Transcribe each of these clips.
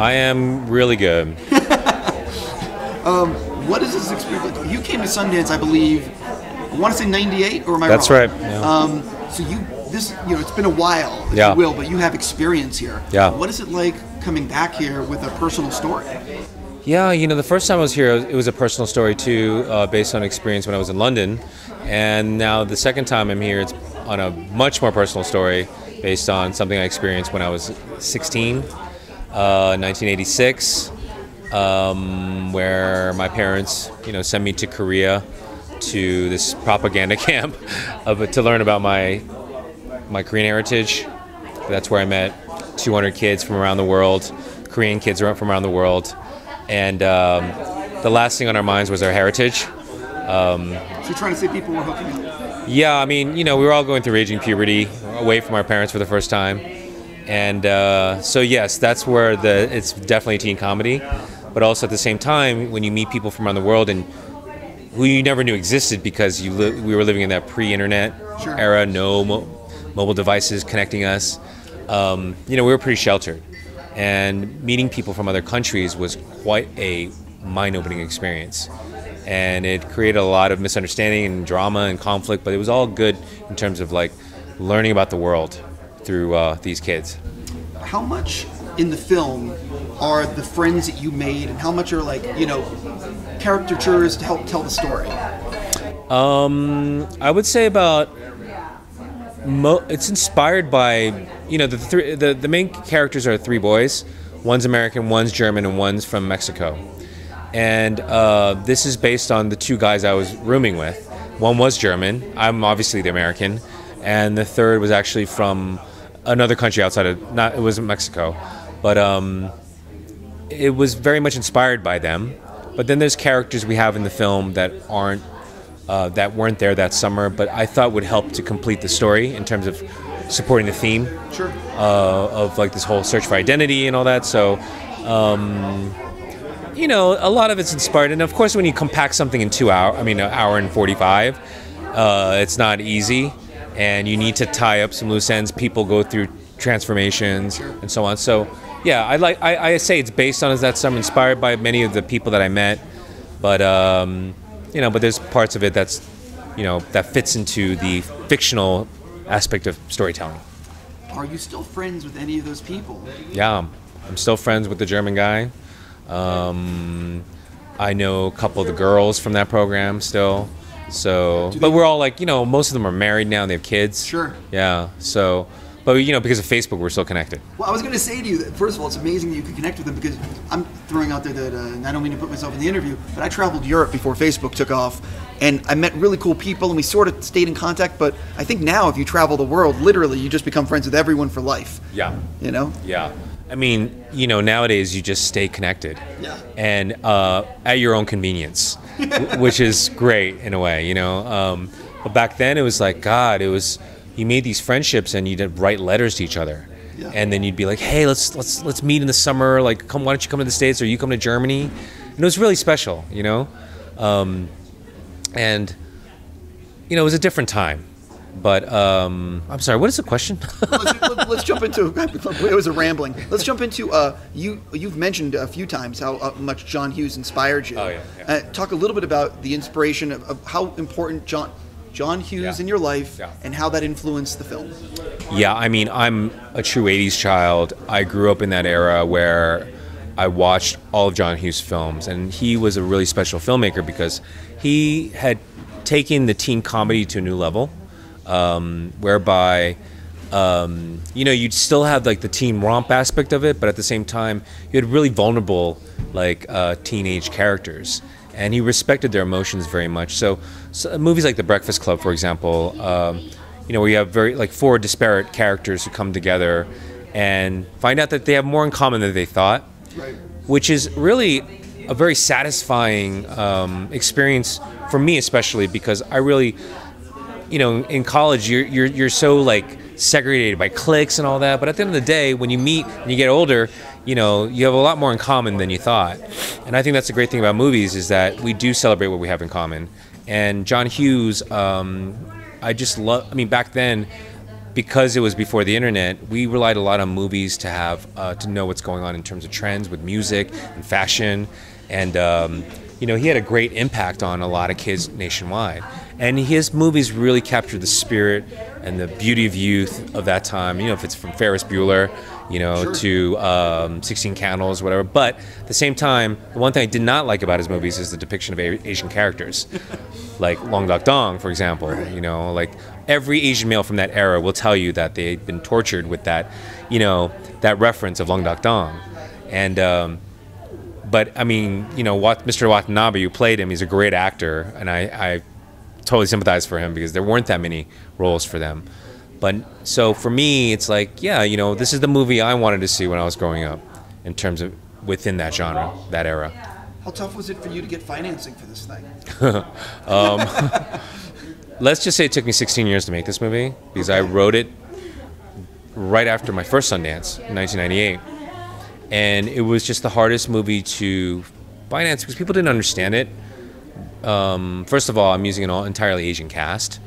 I am really good. What is this experience like? You came to Sundance, I believe, I want to say 98, or am I That's wrong? right. Yeah. So it's been a while, if Yeah. you will, but you have experience here. Yeah. What is it like coming back here with a personal story? Yeah, the first time I was here, it was a personal story too, based on experience when I was in London. And now the second time I'm here, it's on a much more personal story based on something I experienced when I was 16, 1986, where my parents, sent me to Korea to this propaganda camp to learn about my Korean heritage. That's where I met 200 kids from around the world, Korean kids from around the world. And the last thing on our minds was our heritage. So you're trying to say people were hooking up? Yeah, we were all going through raging puberty, away from our parents for the first time. And so yes, that's where it's definitely a teen comedy. But also at the same time, when you meet people from around the world and who you never knew existed because we were living in that pre-internet era, no mobile devices connecting us, we were pretty sheltered. And meeting people from other countries was quite a mind-opening experience. And it created a lot of misunderstanding and drama and conflict, but it was all good in terms of learning about the world through these kids. How much in the film are the friends that you made, and how much are caricatures to help tell the story? I would say about it's inspired by the main characters are three boys. One's American, one's German, and one's from Mexico. And this is based on the two guys I was rooming with. One was German. I'm obviously the American, and the third was actually from another country outside of it wasn't Mexico, but it was very much inspired by them. But then there's characters we have in the film that weren't there that summer, but I thought would help to complete the story in terms of supporting the theme of this whole search for identity and all that. So a lot of it's inspired, and of course when you compact something in an hour and 45, it's not easy, and you need to tie up some loose ends. People go through transformations and so on. So yeah, I say it's based on that summer, inspired by many of the people that I met, but but there's parts of it that's that fits into the fictional aspect of storytelling. Are you still friends with any of those people? Yeah, I'm still friends with the German guy. I know a couple of the girls from that program still. So, but we're all most of them are married now and they have kids. Sure. Yeah. So, but because of Facebook, we're still connected. Well, I was going to say to you that, first of all, it's amazing that you could connect with them, because I'm throwing out there that, and I don't mean to put myself in the interview, but I traveled Europe before Facebook took off, and I met really cool people, and we sort of stayed in contact, but I think now if you travel the world, literally, you just become friends with everyone for life. Yeah. Yeah. Nowadays you just stay connected. Yeah. And at your own convenience, which is great in a way, But back then it was you made these friendships and you'd write letters to each other. Yeah. And then you'd be like, hey, let's meet in the summer. Why don't you come to the States, or you come to Germany? And it was really special, And it was a different time. But I'm sorry, what is the question? Let's jump into, it was a rambling. Let's jump into, you've mentioned a few times how much John Hughes inspired you. Oh, yeah. Talk a little bit about the inspiration of how important John Hughes in your life and how that influenced the film. Yeah, I'm a true 80s child. I grew up in that era where I watched all of John Hughes' films, and he was a really special filmmaker because he had taken the teen comedy to a new level. Whereby, you'd still have the teen romp aspect of it, but at the same time, you had really vulnerable, teenage characters, and he respected their emotions very much. So movies like The Breakfast Club, for example, where you have very four disparate characters who come together and find out that they have more in common than they thought, right. Which is really a very satisfying experience for me, especially because I really. In college, you're so segregated by cliques and all that. But at the end of the day, when you meet and you get older, you have a lot more in common than you thought. And I think that's the great thing about movies is that we do celebrate what we have in common. And John Hughes, I just love. Back then, because it was before the internet, we relied a lot on movies to have to know what's going on in terms of trends with music and fashion, and you know, he had a great impact on a lot of kids nationwide. And his movies really captured the spirit and the beauty of youth of that time. You know, if it's from Ferris Bueller, you know, to 16 Candles, whatever. But at the same time, the one thing I did not like about his movies is the depiction of Asian characters, like Long Dok Dong, for example. You know, like every Asian male from that era will tell you that they'd been tortured with that, you know, that reference of Long Dok Dong. And but I mean, you know, Mr. Watanabe, who played him, he's a great actor, and I totally sympathize for him because there weren't that many roles for them. But so for me, it's like, yeah, you know, this is the movie I wanted to see when I was growing up, in terms of within that genre, that era. How tough was it for you to get financing for this thing? Let's just say it took me 16 years to make this movie, because I wrote it right after my first Sundance in 1998. And it was just the hardest movie to finance because people didn't understand it. First of all, I'm using an entirely Asian cast.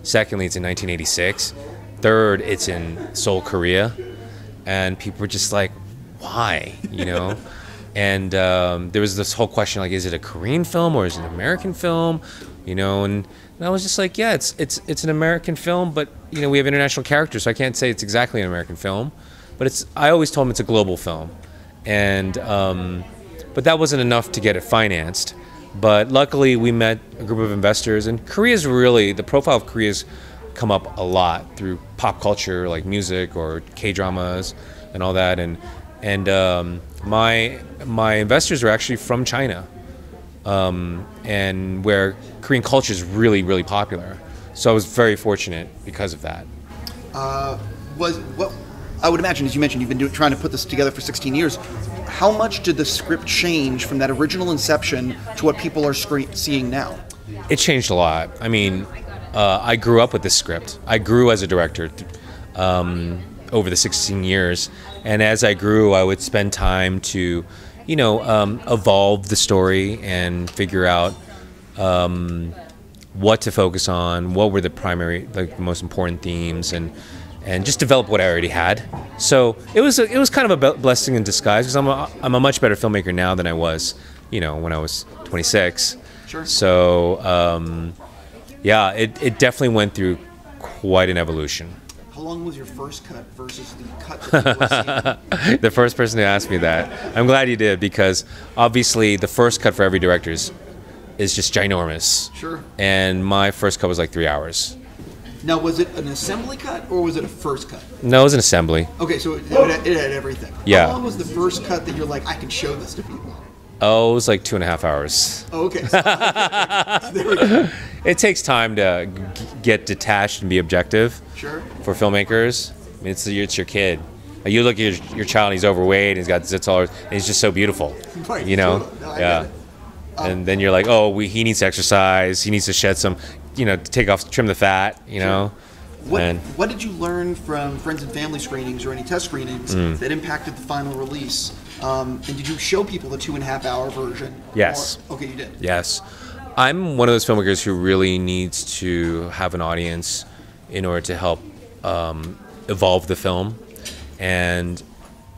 Secondly, it's in 1986. Third, it's in Seoul, Korea. And people were just like, why? You know? And there was this whole question, like, is it a Korean film or is it an American film? You know, and I was just like, yeah, it's an American film, but, you know, we have international characters, so I can't say it's exactly an American film. But I always told them it's a global film. And but that wasn't enough to get it financed. But luckily we met a group of investors, and Korea's really, the profile of Korea's come up a lot through pop culture, like music or K-dramas and all that. And my investors are actually from China, and where Korean culture is really, really popular. So I was very fortunate because of that. What I would imagine, as you mentioned, you've been trying to put this together for 16 years. How much did the script change from that original inception to what people are seeing now? It changed a lot. I mean, I grew up with this script. I grew as a director over the 16 years. And as I grew, I would spend time to, you know, evolve the story and figure out what to focus on, what were the primary, like the most important themes, and just develop what I already had. So it was kind of a blessing in disguise, because I'm a much better filmmaker now than I was, you know, when I was 26. Sure. So yeah, it definitely went through quite an evolution. How long was your first cut versus the cut that people were seeing? The first person to ask me that. I'm glad you did, because obviously the first cut for every director is just ginormous. Sure. And my first cut was like 3 hours. Now, was it an assembly cut or was it a first cut? No, it was an assembly. Okay, so it had everything. Yeah. How long was the first cut that you're like, I can show this to people? Oh, it was like 2.5 hours. Oh, okay. So there we go. It takes time to get detached and be objective. Sure. For filmmakers. I mean, it's your kid. You look at your child, and he's overweight, and he's got zits all over, and he's just so beautiful. Right. You know? Totally. No, I yeah. get it. And then you're like, oh, he needs to exercise. He needs to shed some, you know, trim the fat, you know. What did you learn from friends and family screenings or any test screenings that impacted the final release? And did you show people the 2.5 hour version? Yes. Okay, you did. Yes. I'm one of those filmmakers who really needs to have an audience in order to help evolve the film. And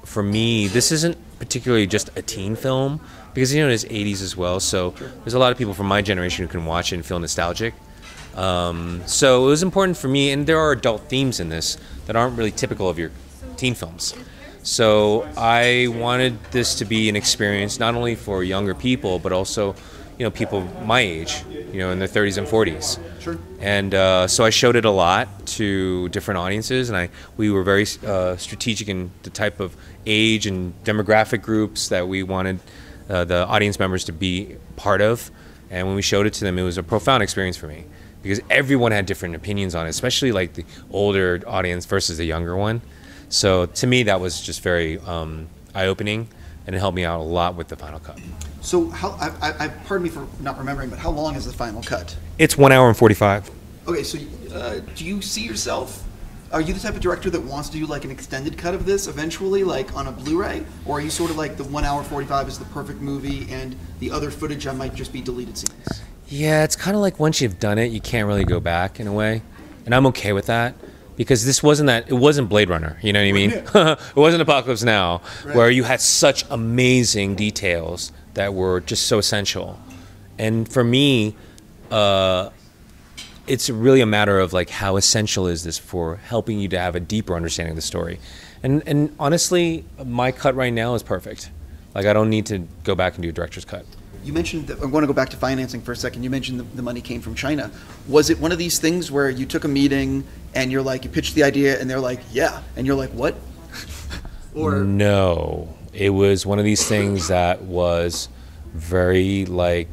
for me, this isn't particularly just a teen film, because, you know, it's 80s as well, so there's a lot of people from my generation who can watch it and feel nostalgic. So it was important for me, and there are adult themes in this that aren't really typical of your teen films. So I wanted this to be an experience not only for younger people, but also, you know, people my age, you know, in their 30s and 40s. Sure. And so I showed it a lot to different audiences, and we were very strategic in the type of age and demographic groups that we wanted the audience members to be part of. And when we showed it to them, it was a profound experience for me, because everyone had different opinions on it, especially like the older audience versus the younger one. So to me, that was just very eye-opening, and it helped me out a lot with the final cut. So pardon me for not remembering, but how long is the final cut? It's 1 hour and 45. Okay, so do you see yourself, are you the type of director that wants to do like an extended cut of this eventually, like on a Blu-ray? Or are you sort of like the 1 hour 45 is the perfect movie and the other footage I might just be deleted scenes? Yeah, it's kind of like once you've done it, you can't really go back in a way. And I'm okay with that. because this wasn't that, it wasn't Blade Runner, you know what I mean? It wasn't Apocalypse Now, where you had such amazing details that were just so essential. And for me, it's really a matter of like how essential is this for helping you to have a deeper understanding of the story. And honestly, my cut right now is perfect. Like, I don't need to go back and do a director's cut. You mentioned that, I want to go back to financing for a second. You mentioned the money came from China. Was it one of these things where you took a meeting and you're like, you pitched the idea and they're like, yeah, and you're like, what? Or no, it was one of these things that was very like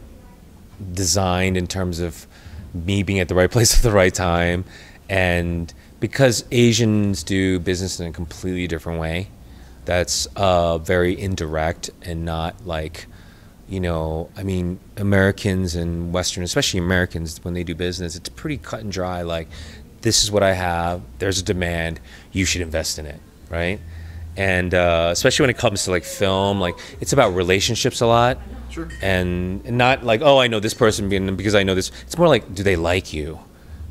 designed in terms of me being at the right place at the right time, and because Asians do business in a completely different way, that's very indirect and not like, you know, I mean, Americans and Western, especially Americans, when they do business, it's pretty cut and dry. Like, this is what I have, there's a demand, you should invest in it, right? And especially when it comes to like film, like it's about relationships a lot. Sure. And not like, oh, I know this person because I know this. It's more like, do they like you?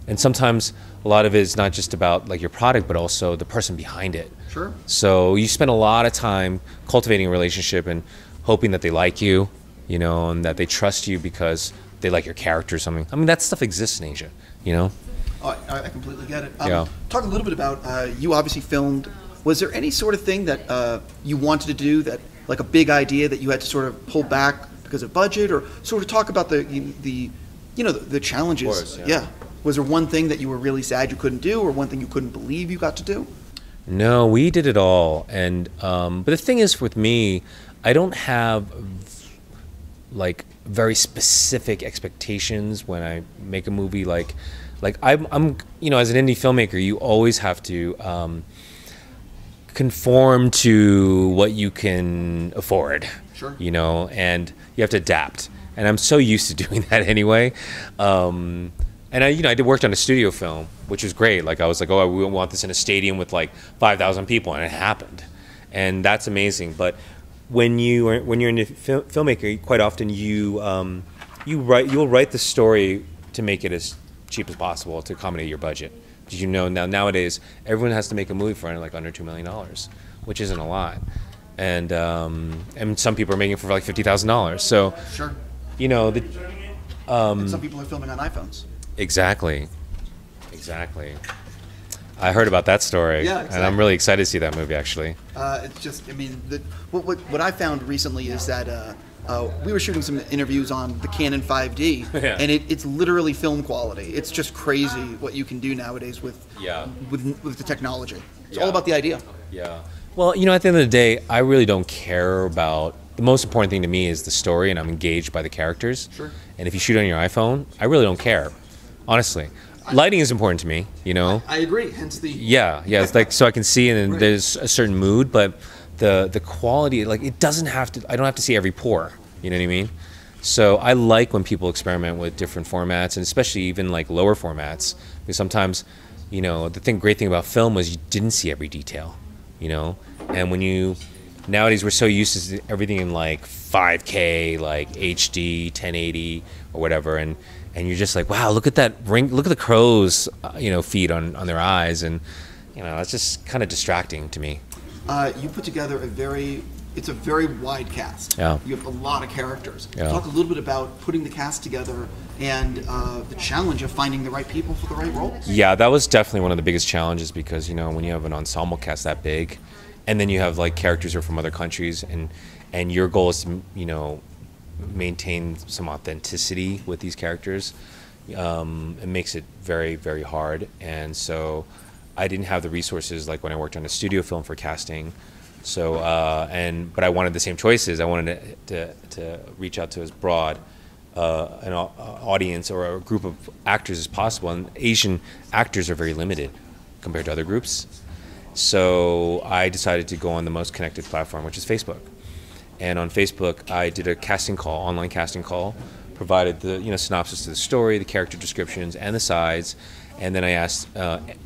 And sometimes a lot of it is not just about like your product, but also the person behind it. Sure. So you spend a lot of time cultivating a relationship and hoping that they like you, you know, and that they trust you because they like your character or something. I mean, that stuff exists in Asia, you know? Oh, I completely get it. Yeah. Talk a little bit about, you obviously filmed, was there any sort of thing that you wanted to do, that like a big idea that you had to sort of pull back because of budget, or sort of talk about the you know, the challenges? Of course, yeah. Was there one thing that you were really sad you couldn't do, or one thing you couldn't believe you got to do? No, we did it all. And but the thing is, with me, I don't have like very specific expectations when I make a movie. Like I'm you know, as an indie filmmaker, you always have to conform to what you can afford. Sure. You know, and you have to adapt. And I'm so used to doing that anyway. And I did work on a studio film, which was great. Like, I was like, oh, we want this in a stadium with like 5,000 people, and it happened. And that's amazing. But when you're a filmmaker, quite often you'll write the story to make it as cheap as possible to accommodate your budget. Because, you know, nowadays everyone has to make a movie for like under $2 million, which isn't a lot. And some people are making it for like $50,000. So, sure. You know, and some people are filming on iPhones. Exactly. I heard about that story, yeah, exactly. And I'm really excited to see that movie, actually. It's just, I mean, what I found recently is that we were shooting some interviews on the Canon 5D, Yeah. and it's literally film quality. It's just crazy what you can do nowadays with the technology. It's all about the idea. Yeah. Well, you know, at the end of the day, I really don't care about. The most important thing to me is the story, and I'm engaged by the characters. Sure. And if you shoot on your iPhone, I really don't care, honestly. Lighting is important to me, you know. I agree. Hence the. Yeah. It's like so I can see, and Right. there's a certain mood, but the quality, like, it doesn't have to. I don't have to see every pore. You know what I mean? So I like when people experiment with different formats, and especially even like lower formats, because sometimes, you know, great thing about film was you didn't see every detail, you know, and nowadays we're so used to everything in like 5K, like HD, 1080 or whatever, and you're just like, wow, look at that ring, look at the crow's feet on their eyes, and you know, it's just kind of distracting to me. You put together it's a very wide cast. Yeah. You have a lot of characters. Yeah. Talk a little bit about putting the cast together and the challenge of finding the right people for the right roles. Yeah, that was definitely one of the biggest challenges, because, you know, when you have an ensemble cast that big, and then you have like characters who are from other countries, and your goal is to, you know, maintain some authenticity with these characters, it makes it very, very hard. And so I didn't have the resources like when I worked on a studio film for casting. So but I wanted the same choices. I wanted to reach out to as broad an audience or a group of actors as possible. And Asian actors are very limited compared to other groups. So I decided to go on the most connected platform, which is Facebook. And on Facebook, I did a casting call, online casting call, provided the synopsis to the story, the character descriptions, and the sides. And then I asked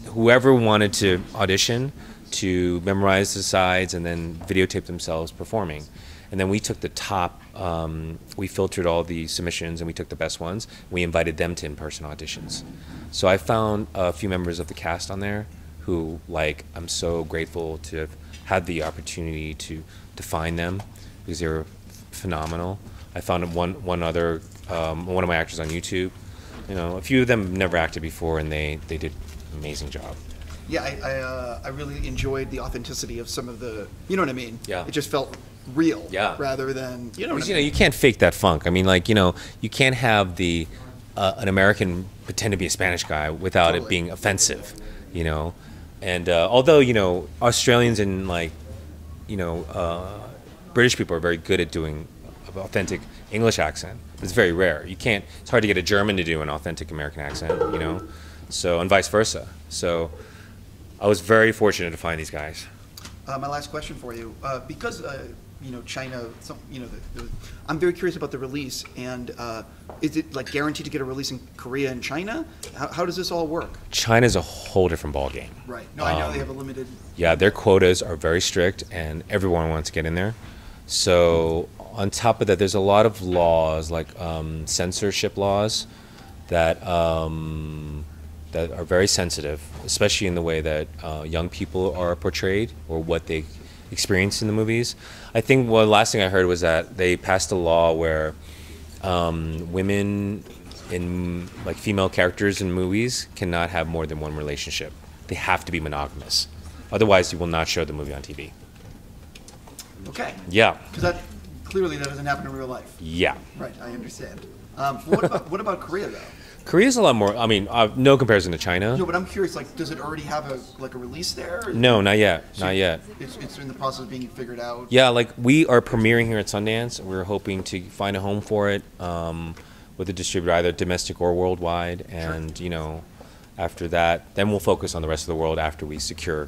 whoever wanted to audition to memorize the sides and then videotape themselves performing. And then we took the top, we filtered all the submissions and we took the best ones. We invited them to in-person auditions. So I found a few members of the cast on there who, like, I'm so grateful to have had the opportunity to find them because they were phenomenal. I found one other one of my actors on YouTube. You know, a few of them never acted before, and they did an amazing job. Yeah, I really enjoyed the authenticity of some of the, you know what I mean? Yeah. It just felt real. Yeah. Rather than, you know what I mean? You know, you can't fake that funk. I mean, like, you know, you can't have the an American pretend to be a Spanish guy without it being offensive, you know. And although, you know, Australians and, like, you know, British people are very good at doing an authentic English accent, it's very rare. You can't. It's hard to get a German to do an authentic American accent, you know. So, and vice versa. So, I was very fortunate to find these guys. My last question for you, because you know, China, you know, I'm very curious about the release, and is it like guaranteed to get a release in Korea and China? How does this all work? China's a whole different ballgame. Right. No, I know they have a limited. Yeah, their quotas are very strict, and everyone wants to get in there. So on top of that, there's a lot of laws, like censorship laws, that that are very sensitive, especially in the way that young people are portrayed or what they experience in the movies. I think the last thing I heard was that they passed a law where women in, like, female characters in movies cannot have more than one relationship. They have to be monogamous. Otherwise, you will not show the movie on TV. Okay. Yeah. Because clearly that doesn't happen in real life. Yeah. Right, I understand. What about Korea, though? Korea's a lot more, I mean, no comparison to China. No, but I'm curious, like, does it already have a release there? No, not yet. Not yet. It's in the process of being figured out? Yeah, like, we are premiering here at Sundance. We're hoping to find a home for it with a distributor, either domestic or worldwide. And, you know, after that, then we'll focus on the rest of the world after we secure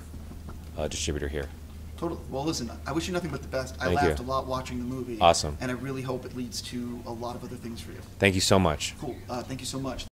a distributor here. Totally. Well, listen, I wish you nothing but the best. I Thank laughed you. a lot watching the movie. Awesome. And I really hope it leads to a lot of other things for you. Thank you so much. Cool. Thank you so much.